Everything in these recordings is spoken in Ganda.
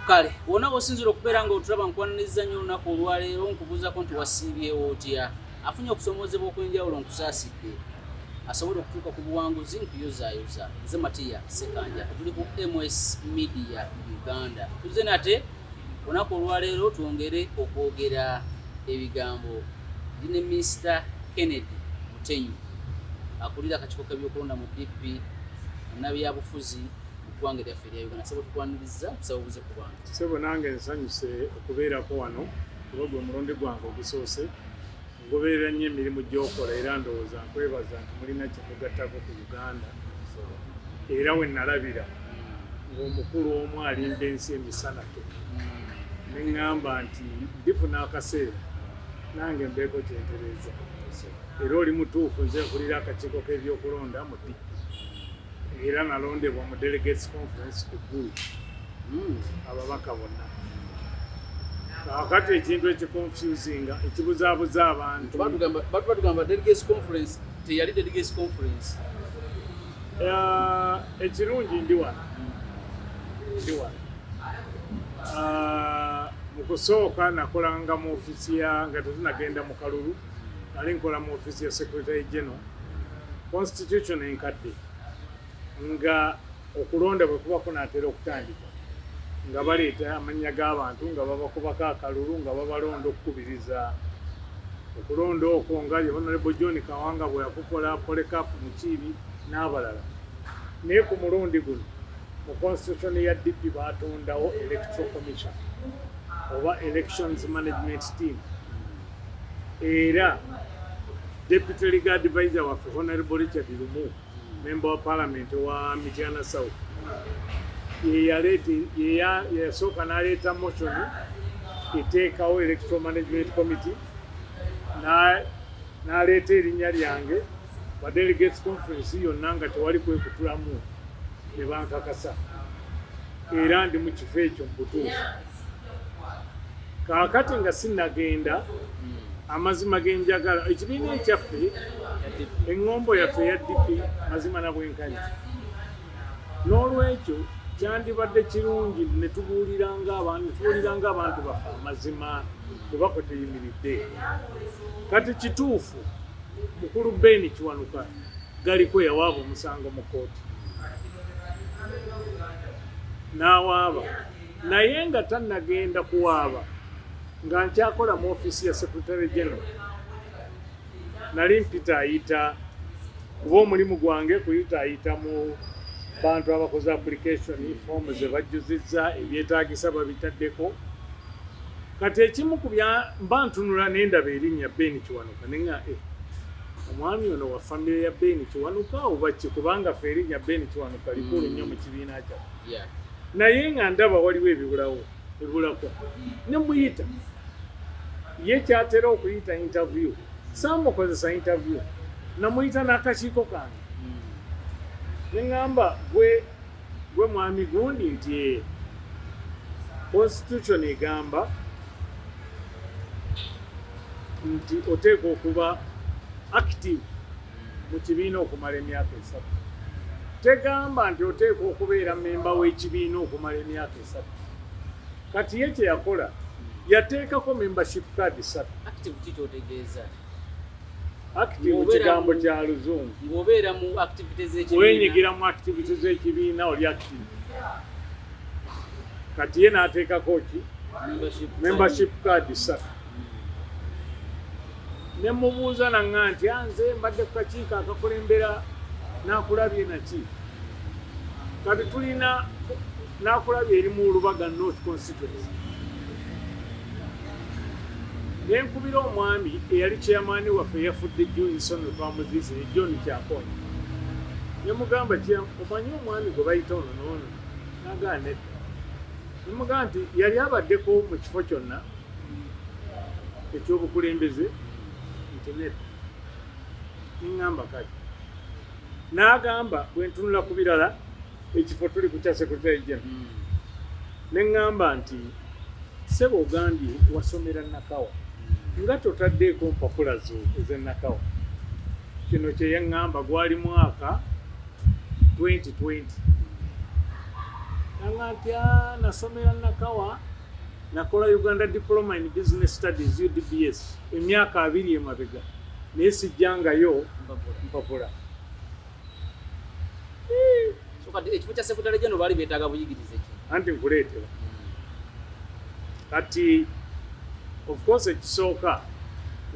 Kale wona osinzira okubeera nga otulaba nkwaniriza nnyo olunaku olwaleero nkubuuzako nti wasiibyewo otya afunye okusomozebwa okw'enjawulo nkusaasidde asobole okutuuka ku buwanguzi nkuyozaayoza nze Matiya Sekanja tuli ku MS Media Uganda tuze nate olunaku olwaleero twongere okwogera ebigambo ndine Mr. Kennedy Mutenyu akulira akakiiko k'ebyokulonda mu DP nabyabufuzi ggwanga lyaffe erya Uganda sebo tukwaniriza kusaba obuze ku bantu sebo nange nsanyuse okubeerako wano kuba gwe murundi gwange ogusoose ngobeera nnyo emirimu gy'okola era ndowooza nkwebaza nti mulina kyemugattako ku Uganda era we nalabira ng'omukulu omu alinda ensi emisanatu ne ŋŋamba nti ndifuna akaseera nange mbeeko kyentereeza era oli mutuufu nze nkulira akakiiko k'ebyokulonda mu DP era nalondebwa mu delegates conference eggulu ababaka bonna kakati ekintu ekiconfusinga ekibuzaabuza abantu batugamba delegates conference teyali delegates conference ekirungi ndi wano mu kusooka nakolanga mu ofisi nga tetunagenda mu kalulu nali nkola mu ofisi ya secretary general constitution enkadde nga okulonda bwe kuba kunaatera okutandika nga baleeta amannya g'abantu nga babakubako akalulu nga babalonda okukubiriza okulonda okwo nga Honorable John Kawanga bwe yakukola Polycarp Mukiibi n'abalala naye ku mulundi guno mu constitution ya DP baatondawo electoral commission oba elections management team era deputy legal advisor waffe Honorable Richard Lumu member of parliament wa Mityana South yasooka n'aleeta motion eteekawo electoral management committee n'aleeta erinnya lyange wa delegates conference yonna nga tewali kwekutulamu ne bankakasa era ndi mu kifo ekyo mu butuufu kaakati nga sinnagenda amazima genjagala ekibiina ekyaffe eŋŋombo yaffe ya DP mazima na bwenkanya n'olwekyo kyandibadde kirungi ne tubuuliranga abantu baffe amazima tebako teyimiridde kati kituufu mukulu Ben Kiwanuka galiko yawaaba omusango mu kooti n'awaaba naye nga tannagenda kuwaaba nga nkyakola mu ofisi ya secretary general nali mpita ayita kuba omulimu gwange kuyita ayita mu bantu abakoze application form ze bajjuzizza ebyetaagisa babitaddeko kati ekimu ku mba ntunula n'endaba erinnya Ben Kiwanuka nenga omwami ono wa famire ya Ben Kiwanuka oba ki kubanga ffe erinnya Ben Kiwanuka likulu nnyo mu kibiina kyaffe naye nga ndaba waliwo ebibulako ne muyita ye kyatera okuyita interview saamukozesa interview namuyita n'akakiiko kange neŋŋamba gwe mwami gundi nti constitution egamba nti oteeka okuba active mu kibiina okumala emyaka 3 tegamba nti oteeka okubeera memba w'ekibiina okumala emyaka 3 kati ye kye yakola yateekako membership card 3 active kitotegeeza active kigambo kya luzungu ng'obeera mu activities z'ekibiina wenyigira mu activities z'ekibiina oli active kati ye n'ateekako ki membership card 3 ne mubuuza naŋŋa nti nze mbadde ku kakiiko akakulembera n'akulabye naki kati tulina n'akulabye eri mu Lubaga North Constituency nenkubira omwami eyali chairman waffe yafudde Johnson twamuziise John Kyakonya nemugamba omanyi omwami gwe bayita ono noono nagaa nedda nemugamba nti yali abaddeko mu kifo kyonna ekyobukulembeze nti nedda neŋŋamba kati n'agamba bwe ntunula ku birala ekifo tuli ku kya secretary general neŋŋamba nti sebo ogambye wasomera Nakawa nga totaddeeko mpapula zo ez'Nakawa kino kye yaŋŋamba gwali mwaka 2020 nanga nasomera Nakawa nakola Uganda Diploma in Business Studies UDBS emyaka 2 emabega naye sijjangayo mpapula. So kati ekifo kya Secretary General bali beetaaga buyigirize ki? Anti nkuleetera kati of course ekisooka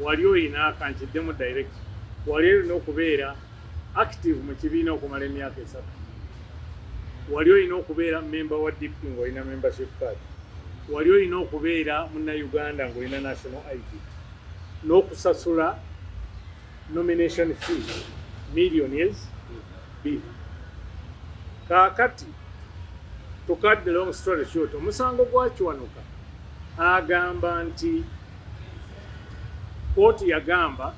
wali olina kankiddemu direct wali olina okubeera active mu kibiina okumala emyaka 3 wali olina okubeera member wa DP ng'olina membership card wali olina okubeera munnauganda ng'olina national ID n'okusasula nomination fee millions B. Kaakati to cut the long story short omusango gwa Kiwanuka agamba nti kooti yagamba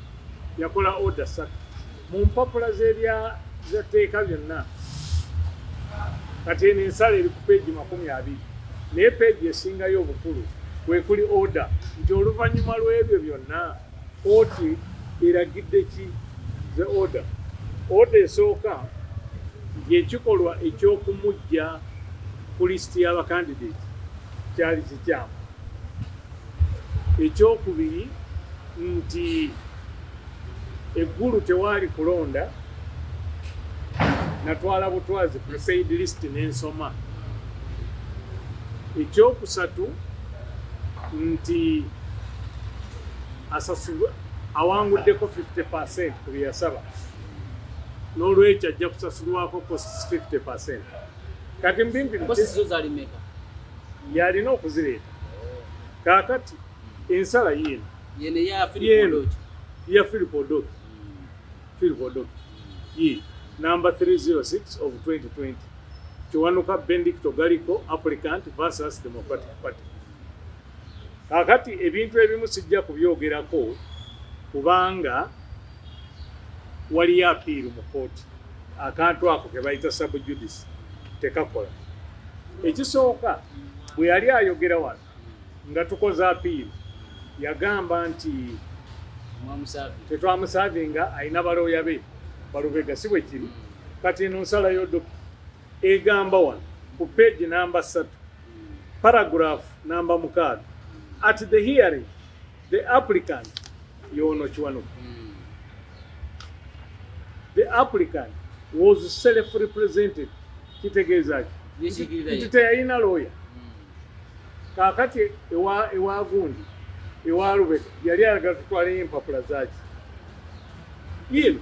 yakola order 3 mu mpapula z'etteeka byonna kati ensala eri ku peegi 20 naye peegi esingayo obukulu kwe kuli order nti oluvannyuma lw'ebyo byonna kooti eragidde ki ze order esooka ng'ekikolwa ekyokumujja ku lisiti y'abakandidate kyali kikyamu. Ekyokubiri nti eggulu tewaali kulonda natwala butwazi prepaid list n'ensoma. Ekyokusatu nti asasulwa awanguddeko 50% ku bye yasaba n'olwekyo ajja kusasulwako 50%. Kati mpimpi yalina okuzireeta. Kaakati ensala yene ya Philip Odoki ye number 306 of 2020 Kiwanuka Benedicto Galiko applicant versus Democratic Party. Kaakati ebintu ebimu sijja kubyogerako kubanga waliyo apiiru mu kooti akantu ako ke bayita sub judice tekakola. Ekisooka bwe yali ayogera wano nga tukoze apiiru yagamba nti tetwamusaavinga alina balooya be balubega si bwe kiri. Kati eno nsala y'Odoki egamba wano ku page number 3 paragraph number 6 at the hearing the applicant Yono Kiwanuka the applicant was self-represented. Kitegeeza nti teyalina lawyer. Kaakati ewa gundi ewa Lubega yali ayagala tutwaleyo empapula zaaki yino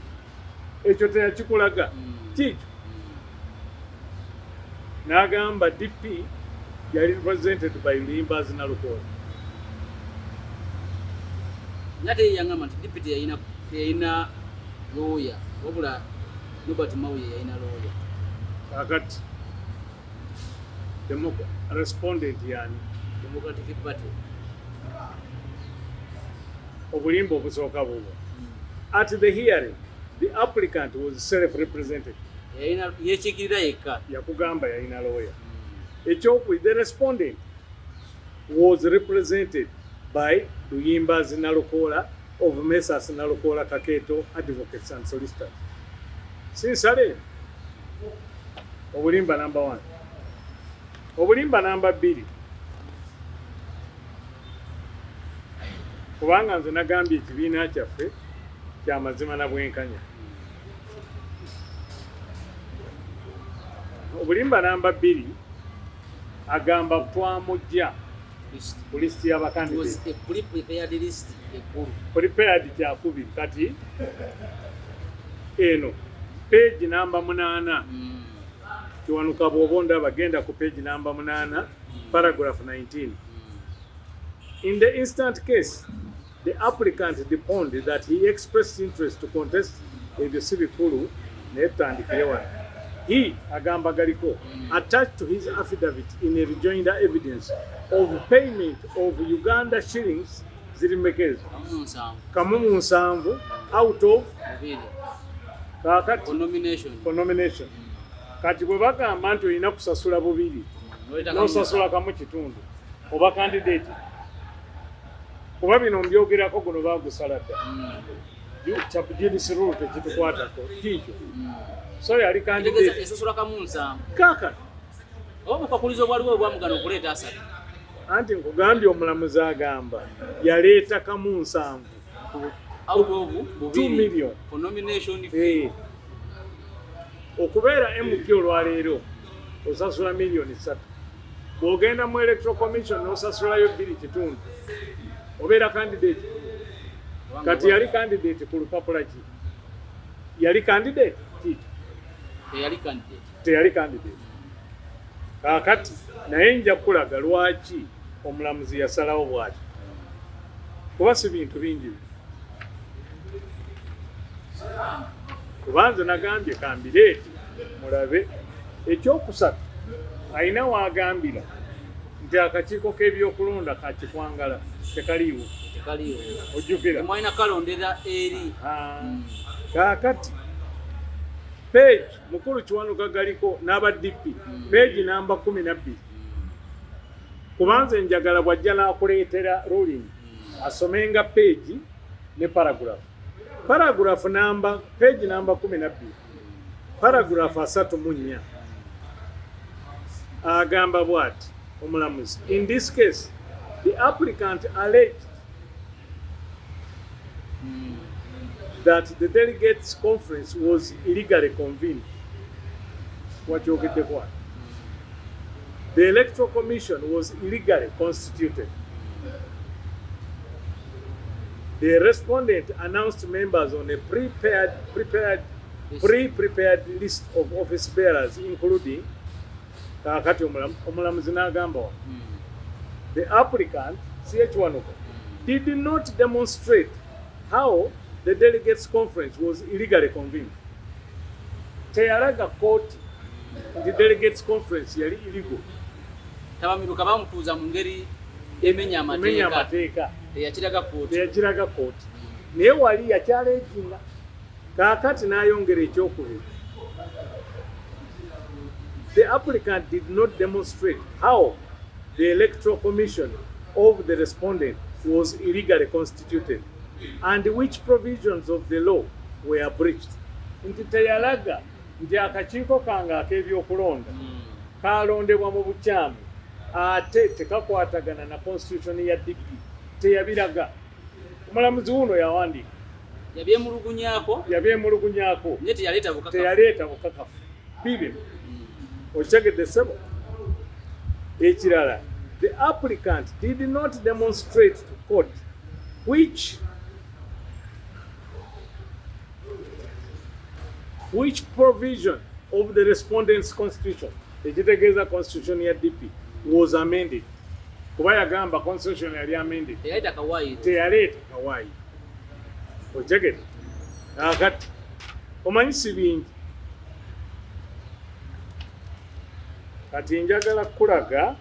ekyo teyakikulaga kikyo n'agamba DP yali represented by Luyimbazi Nalukola. Nate yangamba nti DP teyalina lawyer wabula Robert Mauye yalina lawyer. Kaakati respondent yani Democratic Party obulimba obusooka bubwo. At the hearing the applicant was self-represented. Yekikirira yekka yakugamba yalina lawyer. Ekyokubiri the respondent was represented by Luyimbazi Nalukola of Messrs Nalukola Kaketo Advocates and Solicitors. Sinsale obulimba number 1. Obulimba number 2 kubanga nze nagambye ekibiina kyaffe kyamazima na bwenkanya. Obulimba number 2 agamba twamujja ku lisiti y'abakandidate. Prepared kyakubiri kati eno page number 8 Kiwanuka bw'obonda bagenda ku page number 8 paragraph 19. In the instant case the applicant deponed that he expressed interest to contest the civil netandikire he agamba galiko attached to his affidavit in a rejoinder evidence of payment of Uganda shillings zirimekeza kamumu nsanvu out of kakati for nomination. Kati bwe bagamba nti olina kusasula bubiri n'osasula kamu kitundu oba candidate kuba bino mbyogerako guno baagusala dda judice rule tekitukwatako kikyo so yali candidate esasula kamu nsanvu kakati obukakulizo bwaliwo obwamugana okuleeta asatu anti nkugambye omulamuzi agamba yaleeta kamu 7 out of 2 million for nomination fee. Okubeera MP olwaleero osasula million 3 bw'ogenda mu electoral commission n'osasulayo 2.5 obeera candidate. Kati yali candidate ku lupapula ki? Yali candidate ki? Teyali candidate. Kaakati naye nja kulaga lwaki omulamuzi yasalawo bw'ati. Kuba si bintu bingi. Kubanza nagambye kambireeti mulabe ekyokusatu alina waagambira nti akakiiko k'ebyokulonda kakikwangala tekaliiwo. Ojjukira mwalina kalondera eri kaakati page mukulu Kiwanuka galiko n'aba DP page namba 12 kubanza njagala bwajja n'akuleetera ruling asomenga page ne paragraph namba page namba 12 paragraph 3 agamba bwati omulamuzi in this case the applicant alleged that the delegates conference was illegally convened. What you get the what? The electoral commission was illegally constituted. The respondent announced members on a pre-prepared list of office bearers, including the applicant CH1 did not demonstrate how the delegates conference was illegally convened. Teyalaga court the delegates conference yali illegal. Tabamiruka bamutuuza mu ngeri emenya amateeka teyakiraga court. Naye wali yakyaleeginga kaakati n'ayongera ekyokubiri. The applicant did not demonstrate how the electoral commission of the respondent was illegally constituted and which provisions of the law were breached. Nti teyalaga nti akakiiko kange ak'ebyokulonda kalondebwa mu bukyamu ate tekakwatagana na constitution ya DP. Teyabiraga. Omulamuzi wuno yawandiika yabyemulugunyaako teyaleeta bukakafu bibi okyegedde ssebo. Ekirala, the applicant did not demonstrate to court which provision of the respondent's constitution, ekitegeeza constitution ya DP, was amended. Kuba yagamba constitution yali amended. Teyaleeta kawaayi. Okyegedde. Akati omanyi si bingi. Kati njagala kulaga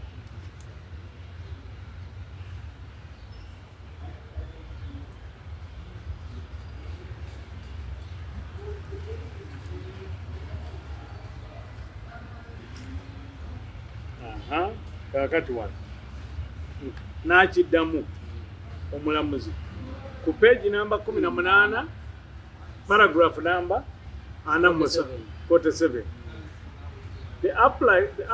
kakati wano n'akiddamu omulamuzi ku page namba 18 paragraph namba 47. The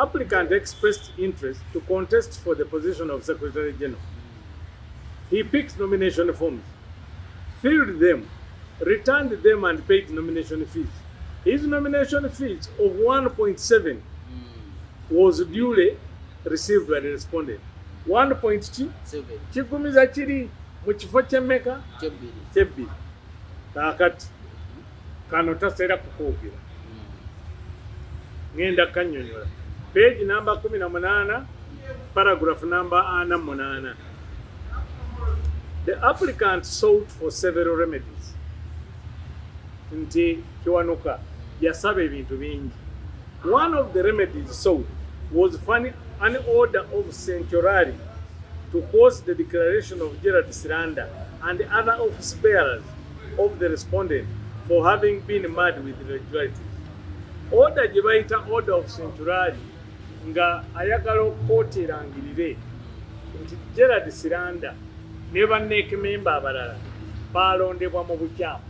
applicant expressed interest to contest for the position of Secretary General. He picked nomination forms, filled them, returned them and paid nomination fees. His nomination fees of 1.7 was duly received by the respondent. 1.2 kigumiza kiri mu kifo ky'emmeka kyebbiri. Kaakati kano taseera kukoogera. Ngenda kannyonnyola. Page namba 18 paragraph namba 48. The applicant sought for several remedies. Nti Kiwanuka yasaba ebintu bingi. One of the remedies sought was an order of certiorari to cause the declaration of Gerard Siranda and other office bearers of the respondent for having been mad with irregularities. Order gye bayita order of certiorari nga ayagala okkooti erangirire nti Gerard Siranda ne banneeke memba abalala baalondebwa mu bukyamu.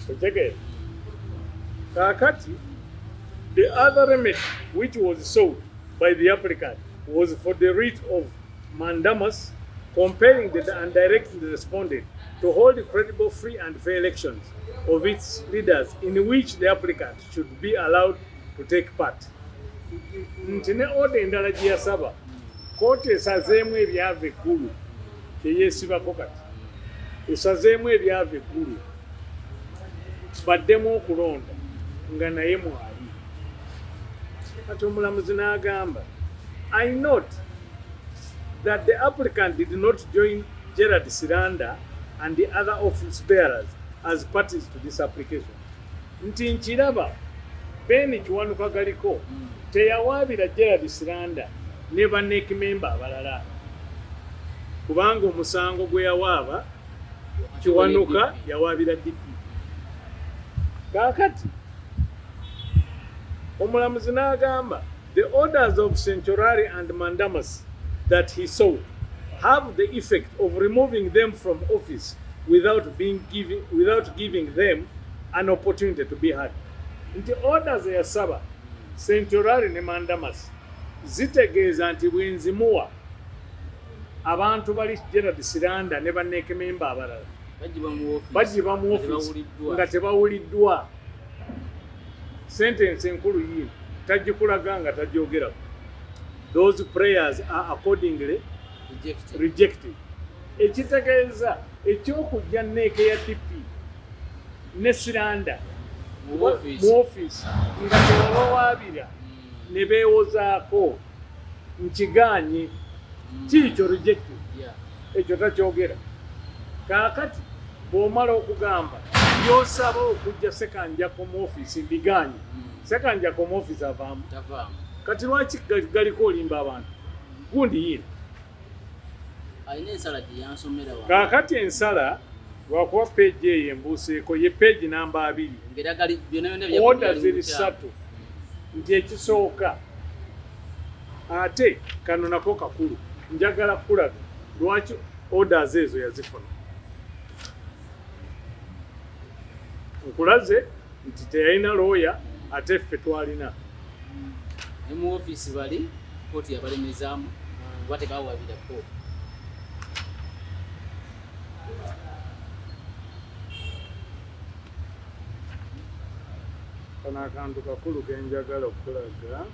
Otegeera? Kaakati The other remedy which was sought by the applicant was for the writ of mandamus, compelling and directing the respondent to hold credible, free and fair elections of its leaders in which the applicant should be allowed to take part. Nti ne order endala gye yasaba kooti esazeemu ebyava eggulu teyeesibako kati esazeemu ebyava eggulu baddemu okulonda nga naye mwali kati omulamuzi n'agamba I note that the applicant did not join Gerard Siranda and the other office bearers as parties to this application. Nti nkiraba Ben Kiwanuka galiko teyawaabira Gerard Siranda ne banneeki memba abalala kubanga omusango gwe yawaaba Kiwanuka yawaabira DP. Kaakati omulamuzi n'agamba the orders of Centurari and Mandamus that he sought have the effect of removing them from office without giving them an opportunity to be heard. Nti orders eyasaba Centurari ne Mandamus zitegeeza nti bwenzimuwa abantu bali Gerard Siranda ne banneeke memba abalala bagiba mu office nga tebawuliddwa. Sentence enkulu yino tagikulaga nga tagyogerako. Those prayers are accordingly rejected. Ekitegeeza ekyokujja nneeke ya DP ne Siranda mu office nga tebabawaabira ne beewozaako nkiganye kiikyo rejected. Ekyo takyogera. Kaakati bw'omala okugamba by'osaba okujja sekanjako mu office mbiganye sekanjako mu office avaamu kati lwaki galiko olimba abantu gundi yino kaakati ensala lwakuba peegi eyo embuuseeko ye peegi namba 2 oda ziri 3 nti ekisooka ate kano nako kakulu njagala kulaga lwaki orders ezo yazifuna. Nkulaze nti teyalina lawyer ate ffe twalina ne mu office bali kooti yabalemezaamu batekawabirako. Kano akantu kakulu kenjagala okulaga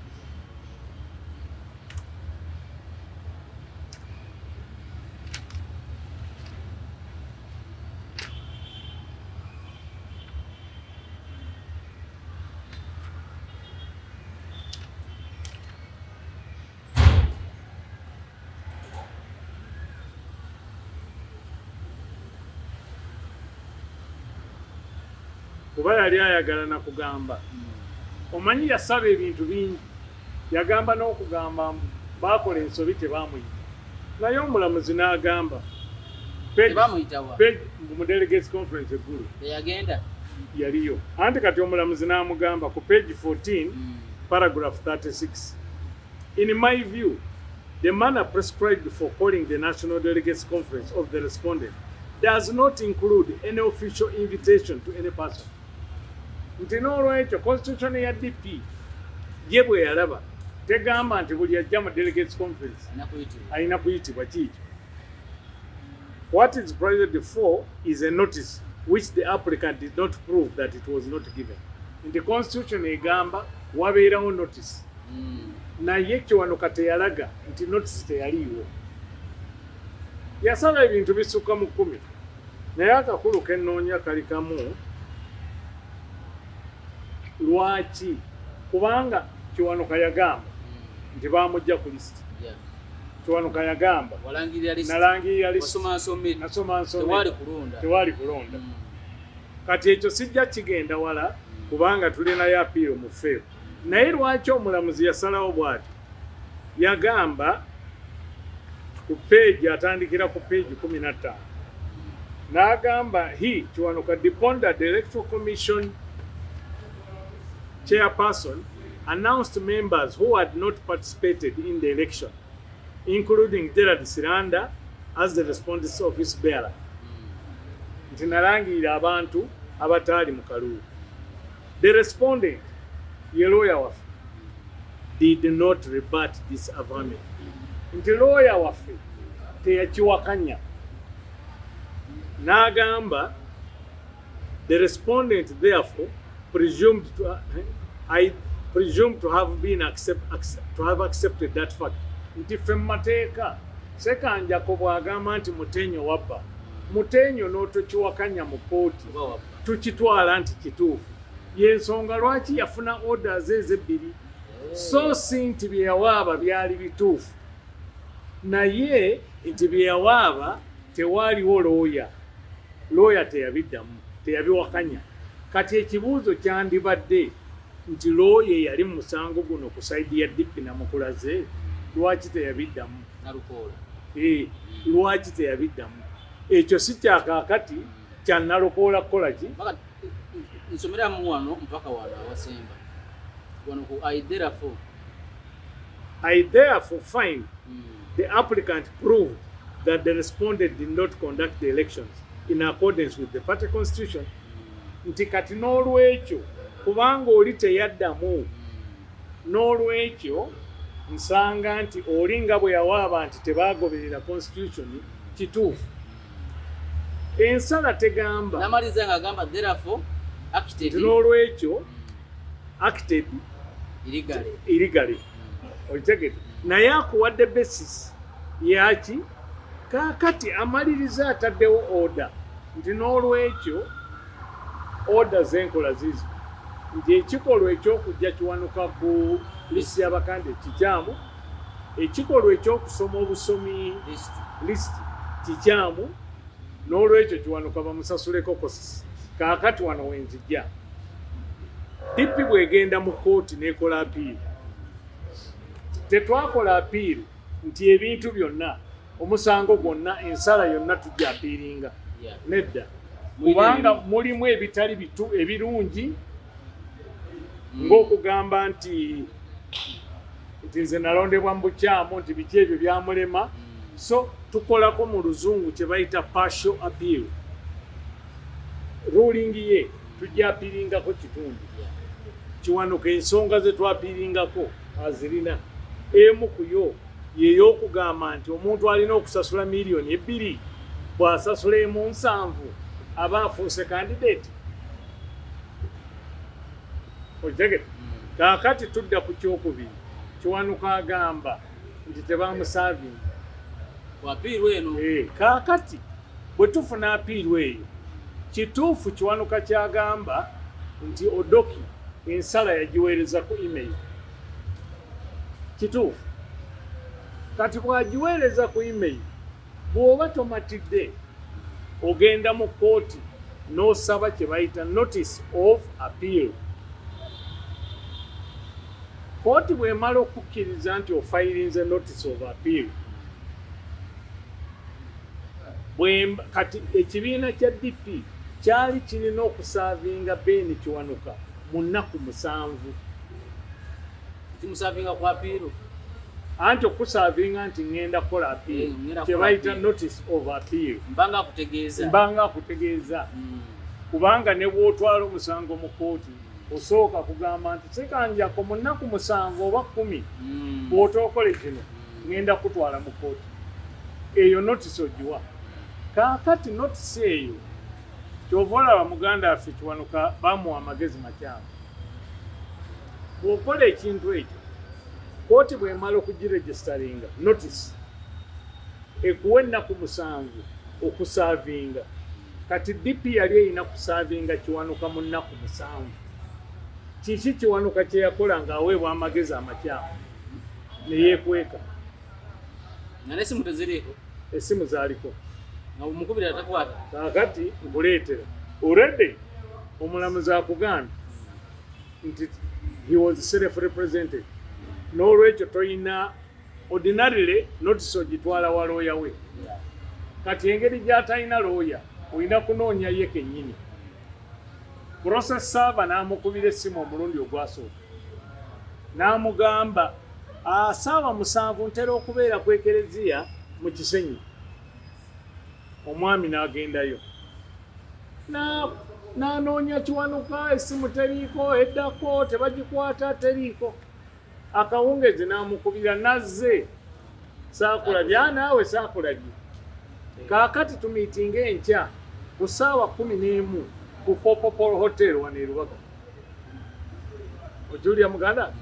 kuba yali ayagala na kugamba omanyi yasaba ebintu bingi yagamba n'okugamba baakola ensobi tebaamuyita naye omulamuzi n'agamba mu delegates conference eggulu yaliyo anti kati omulamuzi n'amugamba ku page 14 paragraph 36 in my view the manner prescribed for calling the national delegates conference of the respondent does not include any official invitation to any person. Nti n'olwekyo constitution ya DP ye bwe yalaba tegamba nti buli ajja mu delegates conference alina kuyitibwa kiikyo. What is provided for is a notice which the applicant did not prove that it was not given. Nti constitution egamba wabeerawo notice naye Kiwanuka teyalaga nti notice teyaliiwo. Yasala ebintu bisukka mu 10 naye akakulu kennoonya kali kamu. Lwaki? Kubanga Kiwanuka yagamba nti baamujja ku list. Kiwanuka yagamba nalangirira list nasoma nsome tewali kulonda. Kati ekyo sijja kigenda wala kubanga tulinayo apiiro mu ffeero. Naye lwaki omulamuzi yasalawo bw'ati? Yagamba ku peegi atandikira ku peegi 15 n'agamba Kiwanuka depondered the Electoral Commission chairperson announced members who had not participated in the election, including Gerard Siranda as the respondent's office bearer. Nti nalangirira abantu abataali mu kalulu. The respondent ye lawyer waffe did not rebut this averment. Nti lawyer waffe teyakiwakanya n'agamba the respondent therefore presumed to, I presume to have been accepted that fact. Nti ffe mu mateeka Sekanjako bw'agamba nti Mutenyo wabba, Mutenyo n'otokiwakanya mu kooti tukitwala nti kituufu. Y'ensonga lwaki yafuna orders ezebbiri so si nti bye yawaaba byali bituufu naye nti bye yawaaba tewaaliwo looya teyabiddamu teyabiwakanya. Kati ekibuuzo kyandibadde nti looya yali mu musango guno ku saidi ya DP Namukulaze lwaki teyabiddamu lwaki teyabiddamu? Ekyo si kyakaakati kya Nalukoola kukola ki? Nsomeramu wano mpaka wano awasemba wano ku I therefore find the applicant proved that the respondent did not conduct the elections in accordance with the party constitution. Nti kati n'olwekyo kubanga oli teyaddamu n'olwekyo nsanga nti oli nga bwe yawaaba nti tebaagoberera constitution kituufu. Ensala tegamba namaliza nga agamba therefore acted n'olwekyo acted illegally. Okitegedde naye akuwadde basis yaki kaakati amaliriza ataddewo order nti n'olwekyo order z'enkola zizo nti ekikolwa ekyokujja kiwanuka ku lisi y'abakande kikyamu, ekikolwa ekyokusoma obusomi list kikyamu, n'olwekyo kiwanuka bamusasuleko kosisi. Kaakati wano wenzijja DP bw'egenda mu kooti n'ekola apiiri, tetwakola apiiri nti ebintu byonna omusango gwonna ensala yonna tujja apiiringa nedda kubanga mulimu ebitali ebirungi ng'okugamba nti nze nalondebwa mu bukyamu nti biki ebyo byamulema, so tukolako mu luzungu kye bayita partial appeal. Ruling ye tujja apiiringako kitundu kiwanuka ensonga ze twapiiringako azirina. Emu ku yo y'ey'okugamba nti omuntu alina okusasula miliyoni 2 bw'asasula emu 7 aba afuuse candidate. Okitegedde? Kaakati tudda ku kyokubiri kiwanuka agamba nti tebaamusaavinga wapiirwa eno. Kaakati bwe tufuna apiirwa eyo kituufu kiwanuka kyagamba nti Odoki ensala yagiweereza ku email. Kituufu. Kati bw'agiweereza ku email bw'oba tomatidde ogenda mu kooti n'osaba kye bayita notice of appeal. Kooti bw'emala okukkiriza nti ofayirinze notice of appeal, kati ekibiina kya DP kyali kirina okusaavinga Ben Kiwanuka mu nnaku 7. Timusaavinga ku apiiro anti okusaavinga nti ngenda kukola appeal kye bayita notice of appeal. Mbanga akutegeeza kubanga ne bw'otwala omusango mu kooti osooka kugamba nti Sekanjako mu nnaku 7 oba 10 bw'otookole kino ngenda kutwala mu kooti. Eyo notice ogiwa. Kaakati notice eyo kyova olaba muganda waffe Kiwanuka bamuwa amagezi makyamu. Bw'okola ekintu ekyo kooti bw'emala okugiregisteringa notice ekuwa ennaku 7 okusaavinga. Kati DP yali erina kusaavinga Kiwanuka mu nnaku 7. Kiki Kiwanuka kye yakola ng'aweebwa amagezi amakyamu ne yeekweka? n'essimu teziriiko. Essimu zaaliko. Mukubira atakwata. Kaakati nkuleetera already omulamuzi akugambye nti he was self-represented. N'olwekyo toyina ordinarily notice ogitwala wa looya we. Kati engeri gy'atalina looya olina kunoonya ye kennyini. Process server n'amukubira essimu omulundi ogwasooka n'amugamba saawa 7 ntera okubeera ku ekereziya mu Kisenyi. Omwami n'agendayo n'anoonya Kiwanuka, essimu teriiko, eddako tebagikwata, teriiko. Akawungezi n'amukubira, nazze saakulabya, naawe saakulabye. Kaakati tumiitinga enkya ku ssaawa 11 ku Popopol Hotel wano e Lubaga. Ojulia muganda?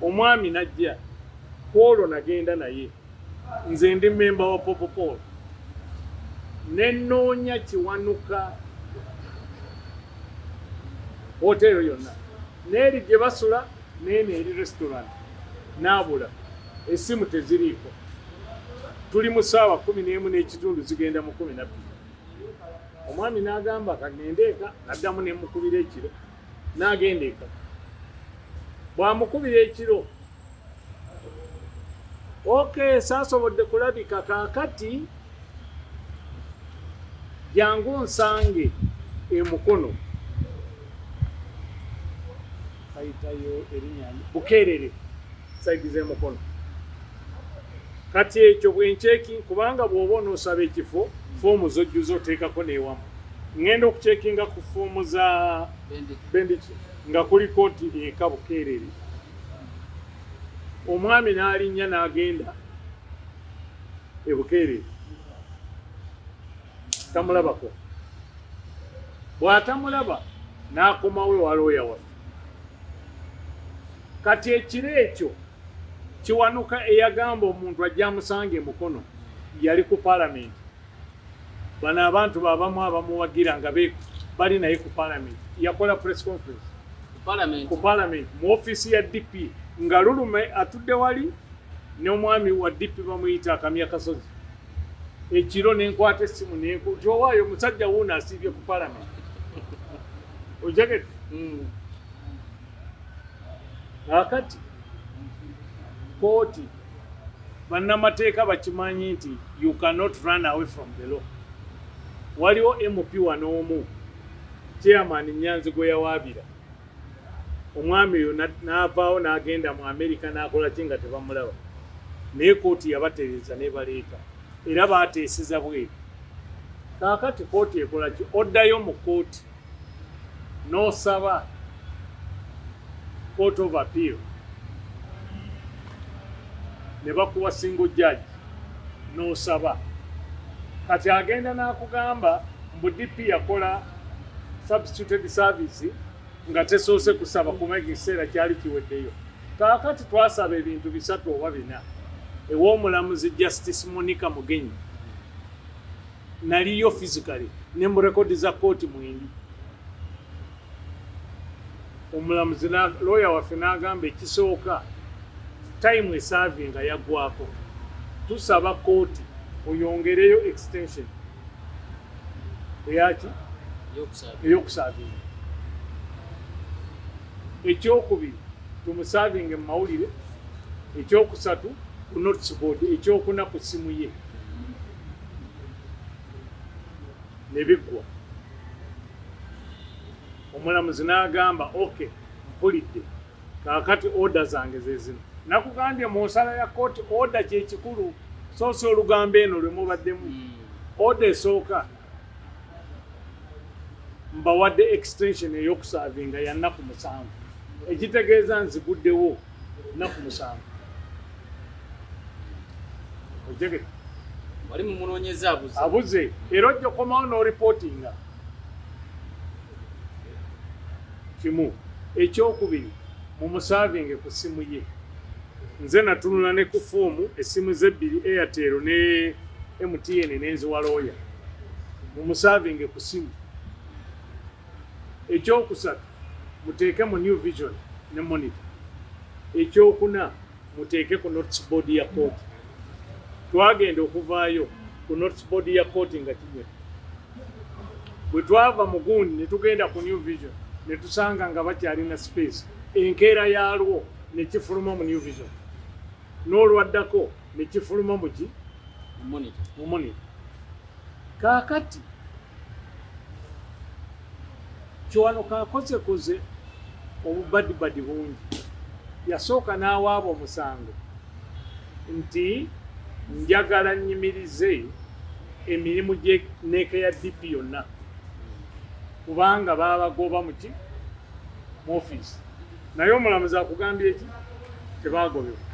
Omwami najja, kwolwo nagenda naye. Nze ndi memba wa Popopol. Nenoonya Kiwanuka hotel yonna. N'eri gye basula, n'eno eri restaurant. N'abula. Essimu teziriiko. Tuli mu ssaawa 11 n'ekitundu zigenda mu 12. Omwami n'agamba kagende eka, n'addamu n'emukubira ekiro. N'agenda eka. Bw'amukubira ekiro. Okay, saasobodde kulabika kaakati jangu nsange emukono. Kayitayo erinnya Bukeerere saidi z'emukono. Kati ekyo bwencheki kubanga bw'oba onoosaba ekifo foomu zojjuza oteekako n'ewamu. Ngenda okucekinga ku foomu za Bendiki nga kuli kooti eka Bukeerere. Omwami n'alinnya n'agenda e Bukeerere. Tamulabako. Bw'atamulaba n'akomawo ewa looya waffe. Kati ekiro ekyo Kiwanuka eyagamba omuntu ajja amusange emukono yali ku Parliament. Bano abantu babamu abamuwagira nga bali naye ku Parliament. Yakola press conference ku Parliament mu ofiisi ya DP nga Lulume atudde wali n'omwami wa DP bamuyita Akamya Kasozi. Ekiro n'enkwata essimu n'enkutyowaayo omusajja wuuno asiibye ku Parliament. Ojagete? Akati kooti bannamateeka bakimanyi nti you cannot run away from the law. Waliwo MP wano omu chairman Nyanzi gwe yawaabira. Omwami oyo n'avaawo n'agenda mu Amerika n'akola kinga tebamulaba. Naye kooti yabatereeza n'ebaleeta. Era baateeseza bweru. Kaakati kooti ekola ki? Oddayo mu kooti n'osaba Court of Appeal. Ne bakuwa single judge n'osaba. Kati agenda n'akugamba mbu DP yakola substituted service nga tesoose kusaba kumeka ekiseera kyali kiweddeyo. Kaakati twasaba ebintu 3 oba 4. Ew'omulamuzi Justice Monica Mugenyi. Naliyo physically ne mu rekodi za kooti mwindi. Omulamuzi na lawyer waffe n'agamba ekisooka time eservinga yaggwako. Tusaba kooti oyongereyo extension eyaki eyokusavinga. Ekyokubiri tumusavinge mu mawulire. Ekyokusatu ku notice board. Ekyokuna ku ssimu ye ne biggwa. Omulamuzi n'agamba okay mpulidde kaakati order zange ze zino. Nakugambye mu nsala ya kooti order kye kikulu so olugambo eno lwe mubaddemu. Order esooka mbawadde extension ey'okusavinga ya nnaku 7. Ekitegeeza nziguddewo nnaku 7. Ojege wali mu munoonyeza abuze era ojja komawo n'oripotinga. Kimu ekyokubiri mumusavinge ku ssimu ye. Nze natunula ne ku foomu essimu ze2 Airtel ne MTN n'enziwa lawyer. Mumusavinge ku ssimu. Ekyokusatu muteeke mu New Vision ne monitor. Ekyokuna muteeke ku notice board ya court. Twagenda okuvaayo ku notice board ya court nga kinywe. Bwe twava mu gundi ne tugenda ku New Vision ne tusanga nga bakyalina space. Enkeera yaalwo ne kifuluma mu New Vision. N'olwaddako ne kifuluma mu monitor. Kaakati Kiwanuka akoze obubadibadi bungi. Yasooka n'awaaba omusango nti njagala nnyimirize emirimu gy'enneeka ya DP yonna. kubanga babagoba muki mu office naye omulamuzi akugambye eki tebagobebwa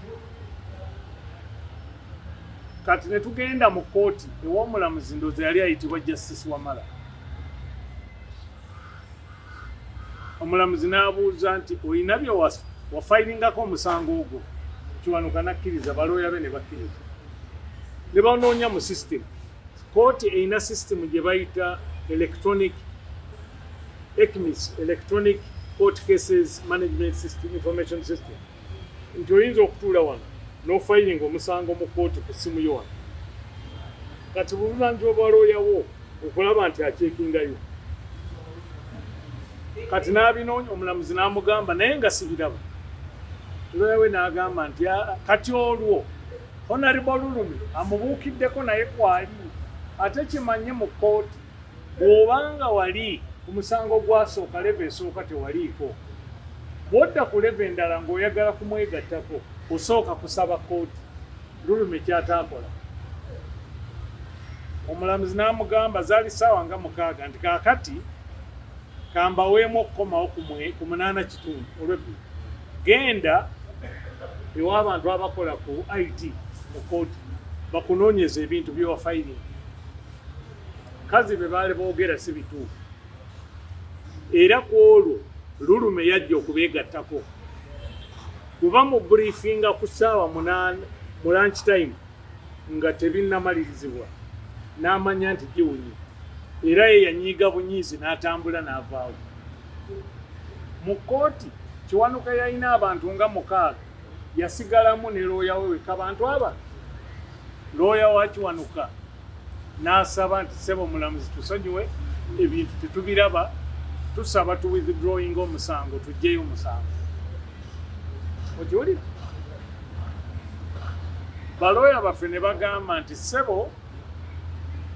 kati ne tugenda mu kooti ew'omulamuzi ndoozi yali ayitibwa Justice Wamala omulamuzi n'abuuza nti olina bye wafayilingako omusango ogwo Kiwanuka nakkiriza balooya be ne bakkiriza ne banoonya mu system kooti erina system gye bayita electronic ECMIS electronic court cases management system information system nti oyinza okutuula wano n'ofayiringa omusango mu kooti ku ssimu yo wano kati buvunaanyizibwa bwalooyawo okulaba nti akyekingayo kati n'abinoonya omulamuzi n'amugamba naye nga sibiraba looya we n'agamba nti kati olwo Honorable Lulumi amubuukiddeko naye kwali ate kimanye mu kooti bw'obanga wali ku musango gwasooka leve esooka tewaliiko bw'odda ku leve endala ng'oyagala kumwegattako osooka kusaba kooti Lulumi kyataakola omulamuzi n'amugamba zaali ssaawa nga 6 nti kaakati kambaweemu okukomawo ku 8:30 olw'eggulu genda ew'abantu abakola ku IT mu kooti bakunoonyeza ebintu byewafayiringa kazi be baali boogera si bituufu era ku olwo Lulume yajja okubeegattako kuba mu briefinga ku ssaawa 8 mu lunch time nga tebinnamalirizibwa n'amanya nti giwunye era ye yanyiiga bunyiizi n'atambula n'avaawo mu kooti Kiwanuka yalina abantu nga 6 yasigalamu ne looya we wekka bantu aba looya wa Kiwanuka n'asaba nti ssebo omulamuzi tusonyiwe ebintu tetubiraba tusaba tu withdrawing omusango tuggyeyo omusango okiwulira balooya baffe ne bagamba nti ssebo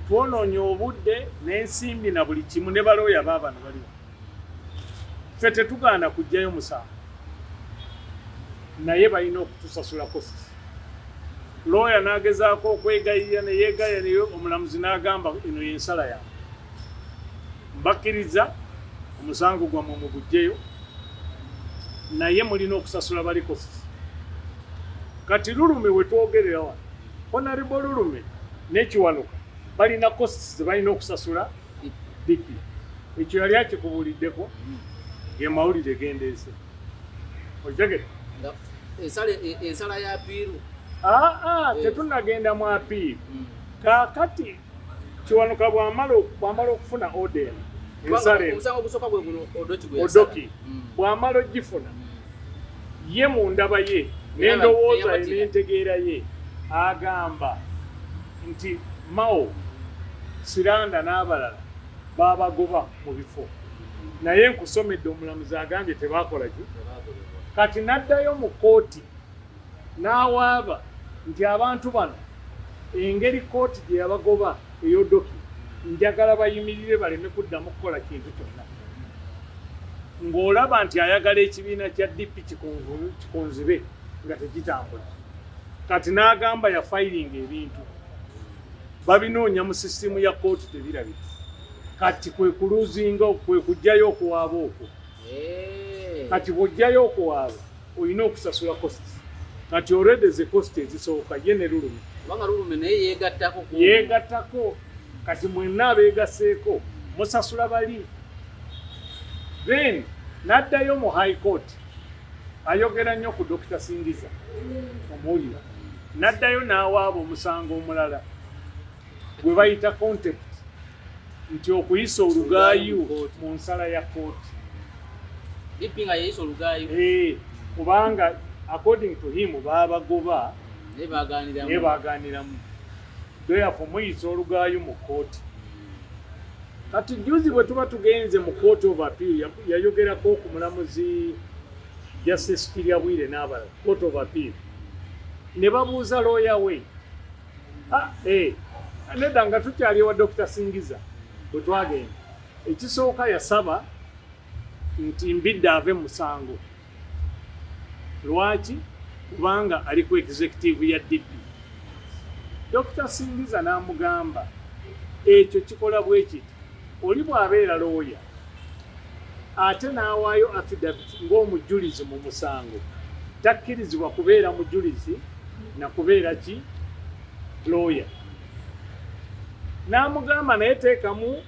twonoonya obudde n'ensimbi na buli kimu ne balooya baabano baliwo ffe tetugaana kuggyayo musango naye balina okutusasula kosti looya n'agezaako okwegayirira ne yeegayira naye omulamuzi n'agamba eno y'ensala yange mbakkiriza omusango gwammwe muguggyeyo naye mulina okusasula bali kosti kati Lulume we twogerera wano Honorable Lulume ne Kiwanuka balina kosti ze balina okusasula DP ekyo yali akikubuuliddeko gemawulire gendeese okitegedde ensala ya apiiru tetunnagenda mu apiiru kaakati Kiwanuka bw'amala okufuna order omusango ogusooka gwe guno odoki bw'amala ogifuna ye mu ndaba ye n'endowooza ye n'entegeera ye agamba nti Mao Siranda n'abalala babagoba mu bifo naye nkusomedde omulamuzi agambye tebaakola ki kati n'addayo mu kooti n'awaaba nti abantu bano engeri kooti gye yabagoba ey'odoki njagala bayimirire baleme kuddamu kukola kintu kyonna ng'olaba nti ayagala ekibiina kya DP kikonzibe nga tekitambula kati n'agamba yafayiringa ebintu babinoonya mu sisitimu ya kooti tebirabika kati kwe kuluzinga kwe kujjayo okuwaaba okwo kati bw'ojjayo okuwaaba olina okusasula kosti kati oredeze kosti ezisooka ye ne Lulume kubanga Lulume naye yeegattako kati mwenna abeegaseeko musasula bali then n'addayo mu high court ayogera nnyo ku Dr. Singiza omuwulira n'addayo n'awaaba omusango omulala gwe bayita contempt nti okuyisa olugaayu mu nsala ya kooti nga yeyisa olugaayu kubanga according to him baabagoba naye baagaaniramu therefore muyisa olugaayu mu kooti kati juzi bwe tuba tugenze mu court of appeal yayogerako ku mulamuzi Justice Kiryabwire n'abalala court of appeal ne babuuza looya we nedda nga tukyali wa Dr. Singiza bwe twagenda ekisooka yasaba nti mbidde ave musango lwaki kubanga ali ku executive ya DP Dr. Singiza n'amugamba ekyo kikola bwe kiti oli bw'abeera looya ate n'awaayo affidavit ng'omujulizi mu musango takkirizibwa kubeera mujulizi na kubeera ki lawyer. N'amugamba naye teekamu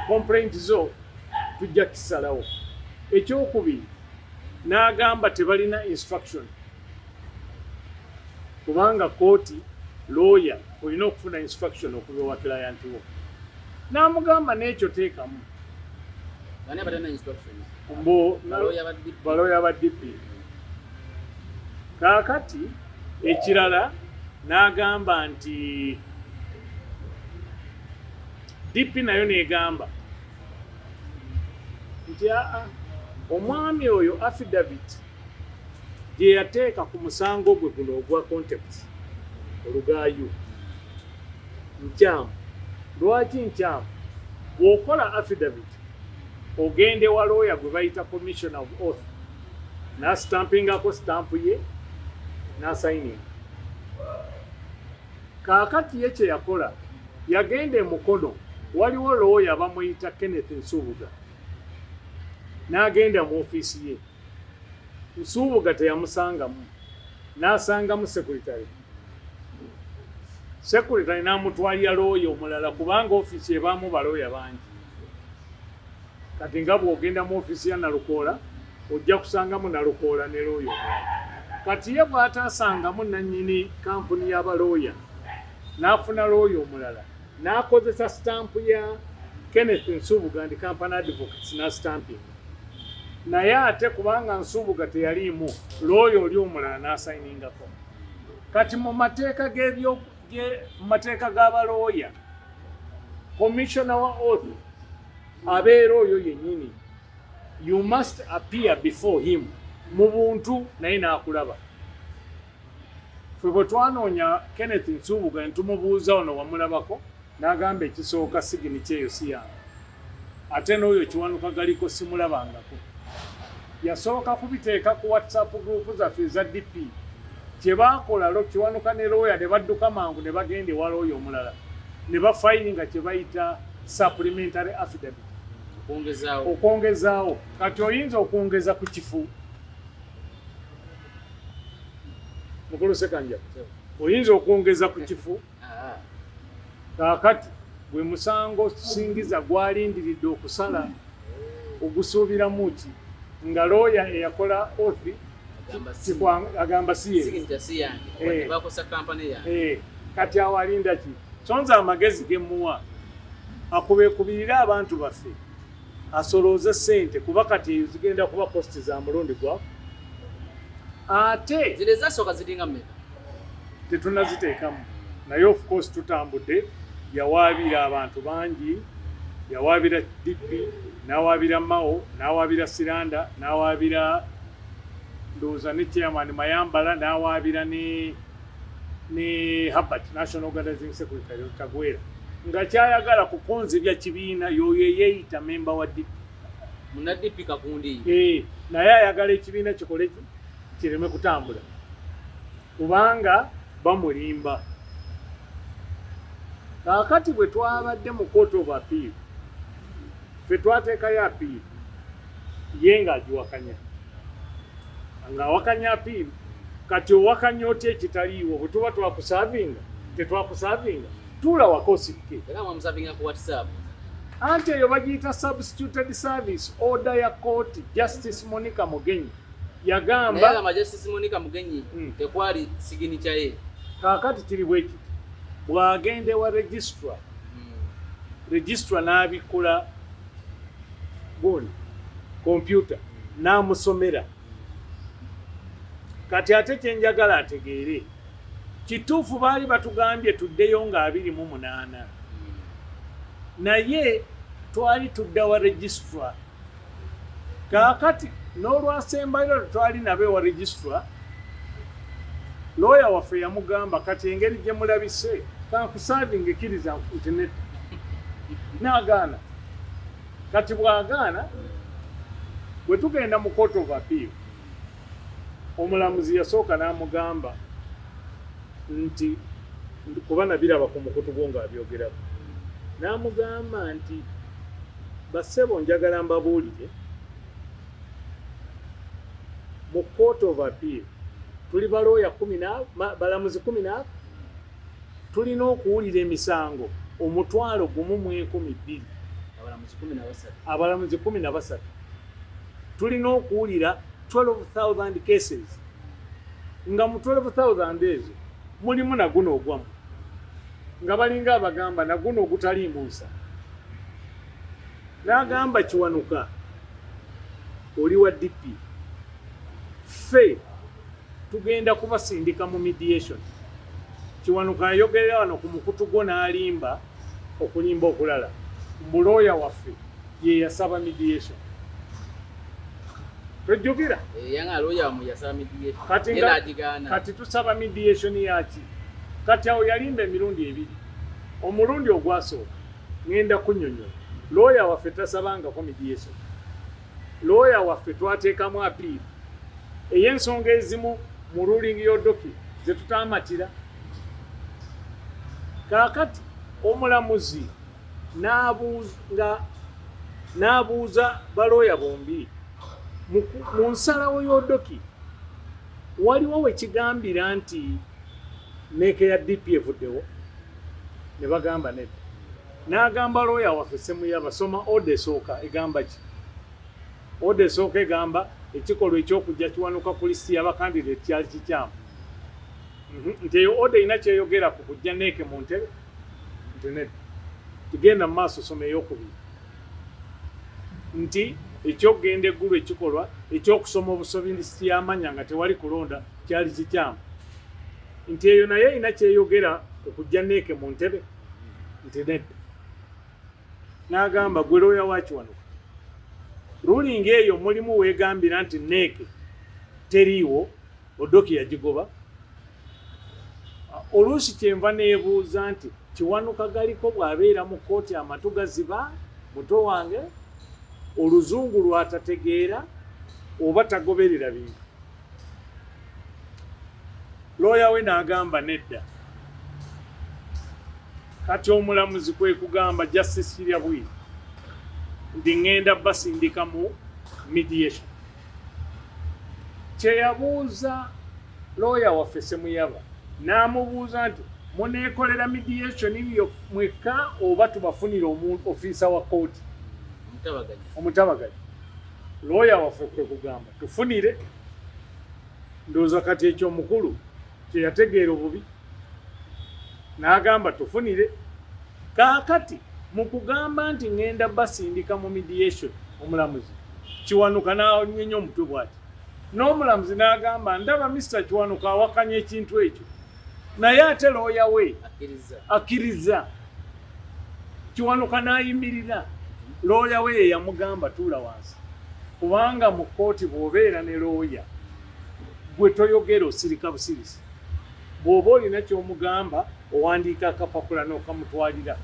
complaint zo tujja kisalawo. Ekyokubiri n'agamba tebalina instruction kubanga kooti lawyer olina okufuna instruction okuva wa client wo. N'amugamba n'ekyo teekamu baloya ba DP. Kaakati ekirala n'agamba nti DP nayo n'egamba nti omwami oyo affidavit gye yateeka ku musango gwe guno ogwa contempt olugaayo nkyamu. Lwaki nkyamu? Bw'okola affidavit ogende wa lawyer gwe bayita commissioner of oath n'asitampingako stamp ye n'asayininga. Kaakati ye kye yakola yagenda e Mukono, waliwo lawyer bamuyita Kenneth Nsubuga, n'agenda mu ofiisi ye. Nsubuga teyamusangamu, n'asangamu secretary. Secretary n'amutwalira lawyer omulala kubanga ofiisi ebaamu balawyer bangi. Kati nga bw'ogenda mu ofiisi ya Nalukoola ojja kusangamu Nalukoola ne lawyer omulala. Kati ye bw'ataasangamu nannyini kampuni y'abalawyer n'afuna lawyer omulala n'akozesa stamp ya Kenneth Nsubuga ndi Company Advocates n'stamping. Naye ate kubanga Nsubuga teyaliimu lawyer oli omulala n'asayiningako. Kati mu mateeka mu mateeka g'abalawyer commissioner wa oath abeera oyo yennyini. You must appear before him mu buntu naye n'akulaba. Ffe bwe twanoonya Kenneth Nsubuga ne tumubuuza ono wamulabako n'agamba ekisooka sigini kyeyo si yange, ate n'oyo Kiwanuka galiko simulabangako. Yasooka kubiteeka ku WhatsApp group zaffe eza DP. Kye baakola Kiwanuka ne lawyer ne badduka mangu ne bagenda ewa lawyer omulala ne bafayiringa kye bayita supplementary affidavit. Okwongezaawo. Kati oyinza okwongeza ku kifu. Mukulu Sekanja, oyinza okwongeza ku kifu. Kaakati gwe musango singiza gwalindiridde okusala ogusuubiramu ki nga lawyer eyakola oath agamba si ye. Kati awalinda ki? Sonza amagezi gemuwa akubeekubirira abantu baffe asolooze ssente kuba kati zigenda kuba kosti za mulundi gwa ate zile zasooka ziringa mmeka tetunaziteekamu. Naye of course tutambudde, yawaabira abantu bangi, yawaabira DP, n'awaabira Mao, n'awaabira Siranda, n'awaabira ndowooza ne chairman Mayambala, n'awaabira ne Herbert National Organizing Secretary Kagwera, nga kyayagala kukonzebya kibiina yoyo yeeyita memba wa DP. Muna DP kakundi. Naye ayagala ekibiina kikole kireme kutambula kubanga bamulimba. Kaakati bwe twabadde mu Court of Appeal, ffe twateekayo appeal ye ng'agiwakanya. Ng'awakanya appeal, kati owakanya otya ekitaliiwo? Bwe tuba twakusaavinga, tetwakusaavinga, tuula wako osikke. Era mwamusavinga ku WhatsApp. Anti eyo bagiyita substituted service order ya court. Justice Monica Mugenyi yagamba naye Justice Monica Mugenyi tekwali sigini kyaye. Kaakati kiri bwe kiti, bw'agende wa registrar, registrar n'abikola computer n'amusomera. Kati ate kyenjagala ategeere, kituufu baali batugambye tuddeyo nga 28, naye twali tudda wa registrar. Kaakati n'olwasembayo twali nabe wa registrar, lawyer waffe yamugamba kati engeri gye mulabise kankusaavinga ekkiriza internet. N'agaana. Kati bw'agaana, bwe tugenda mu Court of Appeal, omulamuzi yasooka n'amugamba nti kuba nabiraba ku mukutu gwo ng'abyogerako, n'amugamba nti bassebo njagala mbabuulire mu court of appeal tuli balooya balamuzi 10 tulina okuwulira emisango omutwalo gumu mu 12 abalamuzi 13 tulina okuwulira 12,000 cases nga mu 12,000 ezo mulimu naguno ogwamu nga balinga abagamba naguno ogutali mbuusa n'agamba Kiwanuka oli wa DP ffe tugenda kubasindika mu mediation. Kiwanuka ayogerera wano ku mukutu gwo n'alimba okulimba okulala mbulooya waffe ye yasaba mediation. Tojjukira yanga lawyer mu yasaba mediation kati tusaba mediation yaki kati awo yalimba emirundi ebiri. Omulundi ogwasooka ngenda kunnyonnyola lawyer waffe tasabangako mediation. Lawyer waffe twateekamu appeal ey'ensonga ezimu mu ruling y'oddoki ze tutaamatira. Kaakati omulamuzi n'abuuza balooya bombi mu nsalawo y'oddoki waliwo we kigambira nti neeke ya DP evuddewo ne bagamba nedda. N'agamba lawyer waffe Semuyaba soma order esooka egamba ki? Order esooka egamba ekikolwa eky'okujja Kiwanuka ku lisiti y'abakandidate kyali kikyamu. Nti eyo order erina kyeyogera ku kujja neeke mu ntebe nti nedda. Tugenda mu maaso soma ey'okubiri nti ekyokugenda eggulu ekikolwa ekyokusoma obusobi lisiti y'amanya nga tewali kulonda kyali kikyamu. Nti eyo naye erina kyeyogera ku kujja neeke mu ntebe nti nedda. N'agamba gwe lawyer wa Kiwanuka ruling eyo mulimu weegambira nti neeke teriiwo oddoki yagigoba. Oluusi kyenva neebuuza nti Kiwanuka galiko bw'abeera mu kkooti amatu gaziba muto wange oluzungu lwatategeera oba tagoberera bintu. Lawyer we n'agamba nedda. Kati omulamuzi kwe kugamba Justice Kiryabwiri ndi ngenda basindika mu mediation. Kyeyabuuza lawyer waffe Semuyaba n'amubuuza nti muneekolera mediation yo mwekka oba tubafunira ofiisa wa kkooti omutabaganya. Lawyer waffe kwe kugamba tufunire. Ndowooza kati ekyo omukulu kyeyategeera obubi n'agamba tufunire. Kaakati mu kugamba nti ngenda basindika mu mediation omulamuzi Kiwanuka n'anywenya omutwe bw'ati. N'omulamuzi n'agamba ndaba Mr. Kiwanuka awakanya ekintu ekyo naye ate lawyer we akkiriza. Kiwanuka n'ayimirira. Lawyer we yamugamba tuula wansi kubanga mu kkooti bw'obeera ne lawyer gwe toyogera osirika busirisi. Bw'oba olina ky'omugamba owandiika akapapula n'okamutwalira.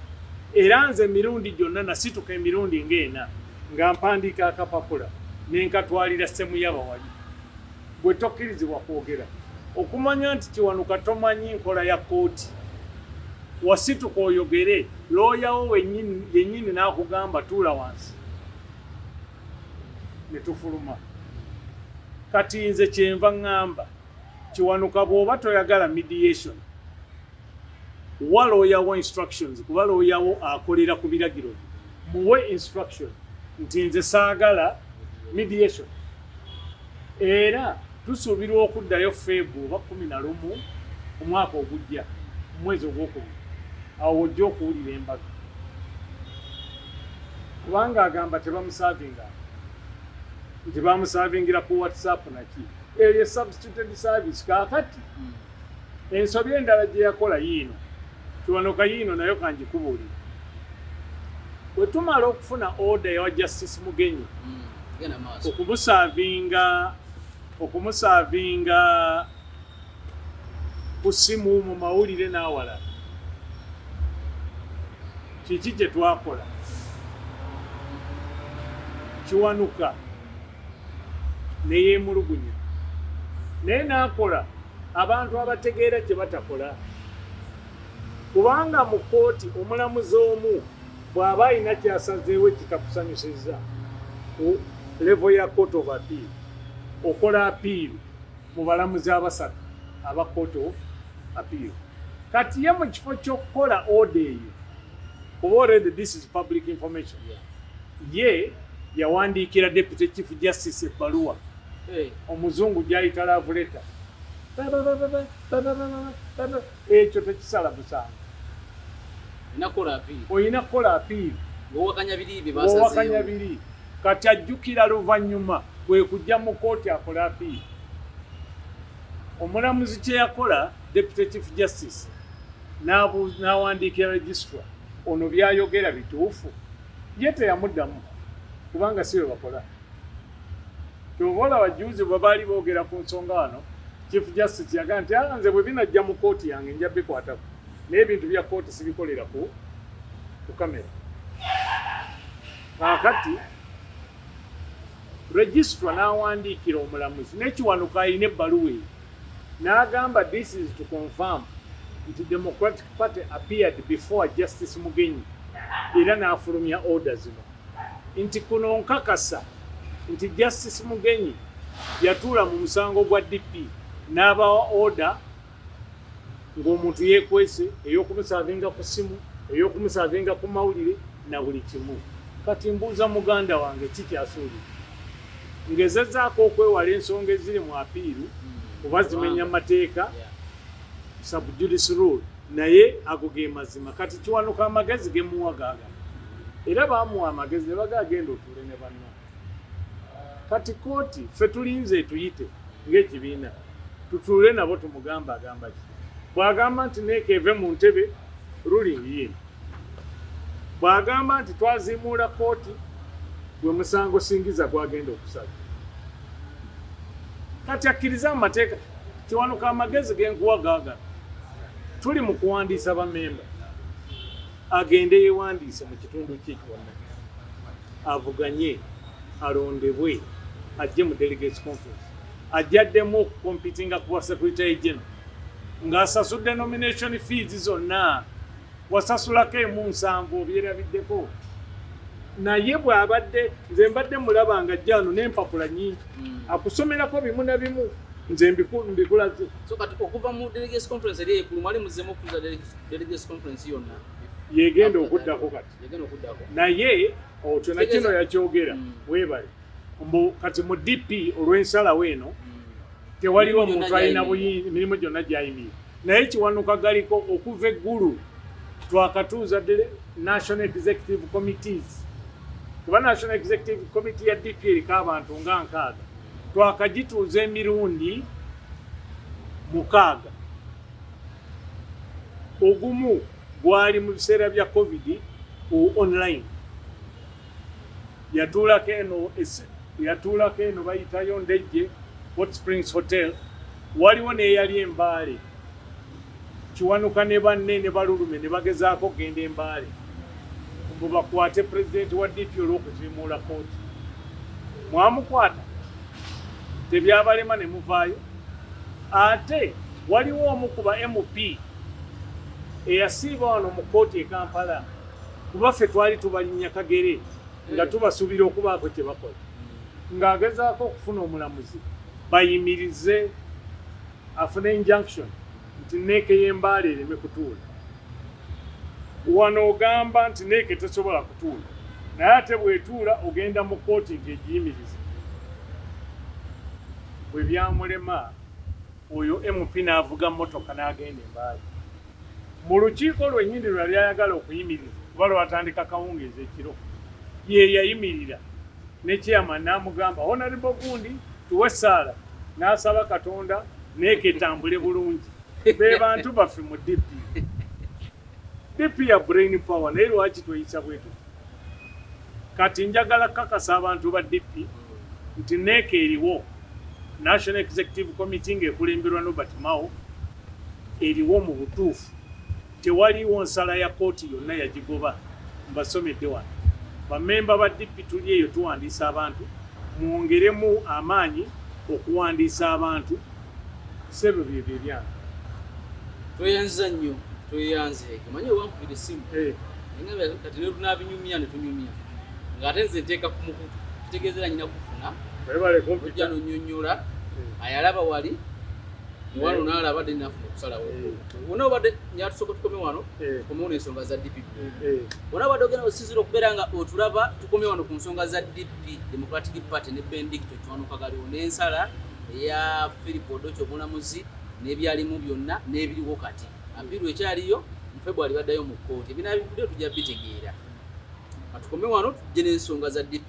Era nze emirundi gyonna nasituka emirundi ng'ena nga mpandiika akapapula nenkatwalira Semuyaba wali. Gwe tokkirizibwa kwogera. Okumanya nti Kiwanuka tomanyi nkola ya kkooti wasituka oyogere lawyer wo yennyini n'akugamba tuula wansi ne tufuluma. Kati nze kyenva ngamba Kiwanuka bw'oba toyagala mediation wa lawyer wo instructions kuba lawyer wo akolera ku biragiro muwe instruction nti nze saagala mediation. Era tusuubirwa okuddayo February oba 11 omwaka ogujja omwezi ogwokubiri awo ojja okuwulira embaga kubanga agamba tebamusavinga nti bamusavingira ku WhatsApp naki eyo substituted service. Kaakati ensobi endala gye yakola yiino Kiwanuka yiino nayo kangikubuulira. Bwe tumala okufuna order ya Justice Mugenyi okumusavinga ku ssimu mu mawulire n'awalala, kiki kye twakola? Kiwanuka ne yeemulugunya naye n'akola abantu abategeera kye batakola. Kubanga mu kkooti omulamuzi omu bw'aba alina kyasazeewo kitakusanyusizza ku level ya court of appeal okola appeal mu balamuzi abasatu aba court of appeal. Kati ye mu kifo ky'okukola order eyo, kuba already this is public information, ye yawandiikira Deputy Chief Justice ebbaluwa omuzungu gy'ayita love letter. Ekyo tekisala musango. Oyina kukola appeal owakanya biri. Kati ajjukira luvannyuma bwe kujja mu kooti akola appeal. Omulamuzi kye yakola Deputy Chief Justice n'awandiikira registrar, ono byayogera bituufu, ye teyamuddamu kubanga si bwe bakola. Kyova olaba juzi bwe baali boogera ku nsonga wano, Chief Justice yagaa nti nze bwe binajja mu kooti yange nja bikwatako, naye ebintu bya kooti sibikolera ku kamera. Kaakati registrar n'awandiikira omulamuzi n'ekiwanuka alina ebbaluwa eyo n'agamba this is to confirm nti Democratic Party appeared before Justice Mugenyi era n'afulumya order zino nti kuno nkakasa nti Justice Mugenyi yatuula mu musango gwa DP n'abawa order ng'omuntu yeekwese ey'okumusavinga ku simu, ey'okumusavinga ku mawulire na buli kimu. Kati mbuuza muganda wange kikyasuulira ngezezaako okwewala ensonga eziri mu apiiru oba zimenya amateeka subjudice rule, naye ago ge mazima. Kati kiwanuka amagezi gemuwa gaaga era baamuwa amagezi ne bagagenda otuule ne banna. Kati kooti ffe tulinze tuyite ng'ekibiina tutuule nabo tumugamba agamba ki. Bw'agamba nti neekeve mu ntebe ruling yino, bw'agamba nti twaziimuula kooti gwe musango singiza gwagenda okusala. Kati akkiriza amateeka kiwanuka amagezi genkuwa gaaga. Tuli mu kuwandiisa bamemba, agende yeewandiise mu kitundu kye kyonna, avuganye, alondebwe, ajje mu delegates conference, ajjaddemu okukompitinga ku bwa secretary general ng'asasudde nomination fees zonna, wasasulako emu 7 obyerabiddeko. Naye bw'abadde nze mbadde mulaba nga jjano n'empapula nnyingi akusomerako bimu na bimu nze mbikulaze. So kati okuva mu delegates conference eri ekulu mwali muzzemu okuza delegates conference yonna yegenda okuddako kati. Naye otyo na kino yakyogera weebale mbu kati mu DP olw'ensalawo eno tewaliwo omuntu alina emirimu gyonna gy'ayimirira, naye kiwanuka galiko okuva eggulu twakatuuza National Executive Committees. Kuba National Executive Committee ya DP eriko abantu nga 6, twakagituuza emirundi 6. Ogumu gwali mu biseera bya COVID ku online. Yatuulako eno bayitayo Ndejje Hot Springs Hotel, waliwo n'eyali Embaale. Kiwanuka ne banne ne balulume ne bagezaako genda Embaale mbu bakwate pulezidenti wa DP olw'okuziimuula kooti. Mwamukwata, tebyabalema ne muvaayo. Ate waliwo omu ku ba MP eyasiiba wano mu kooti e Kampala, kuba ffe twali tubalinnya kagere nga tubasuubira okubaako kye bakola, ng'agezaako okufuna omulamuzi bayimirize afune injunction nti neeke y'Embaale ereme kutuula. Wano ogamba nti neeke tesobola kutuula, naye ate bw'etuula ogenda mu kooti ng'egiyimiriza. Bwe byamulema oyo MP n'avuga mmotoka n'agenda Embaale. Mu lukiiko lwennyini lwali ayagala okuyimiriza kuba lwatandika kawungeezi ekiro, ye yayimirira ne chairman n'amugamba Honorable Gundi tuwe ssaala, n'asaba Katonda neeke etambule bulungi. Be bantu baffe mu DP. DP ya brain power, naye lwaki tweyisa bwetu. Kati njagala kakasa abantu ba DP nti neeke eriwo, National Executive Committee ng'ekulemberwa Robert Mao, eriwo mu butuufu. Tewaliwo nsala ya kooti yonna yagigoba. Mbasomedde wano bamemba ba DP tuli eyo tuwandiisa abantu, mwongeremu amaanyi okuwandiisa abantu. Sebo bye byange tweyanza nnyo, tweyanze manyi owankubira essimu kati ne tunabinyumya ne tunyumya ng'ate nze nteeka ku mukutu kitegeezera nyina kufuna webale kumpi ojja nonyonyola ayalaba wali wano nalaba de nafuna okusalawo wona obadde nyatusooka tukome wano tukomewo n'ensonga za DP wona obadde ogenda osizira okubeera nga otulaba tukome wano ku nsonga za DP Democratic Party ne Benedicto Kiwanuka Kaliwo n'ensala eya Philip Odocho omulamuzi n'ebyalimu byonna n'ebiriwo kati apiiru ekyaliyo mu February baddayo mu kkooti ebinaabivuddeyo tujja bitegeera atukome wano tujje n'ensonga za DP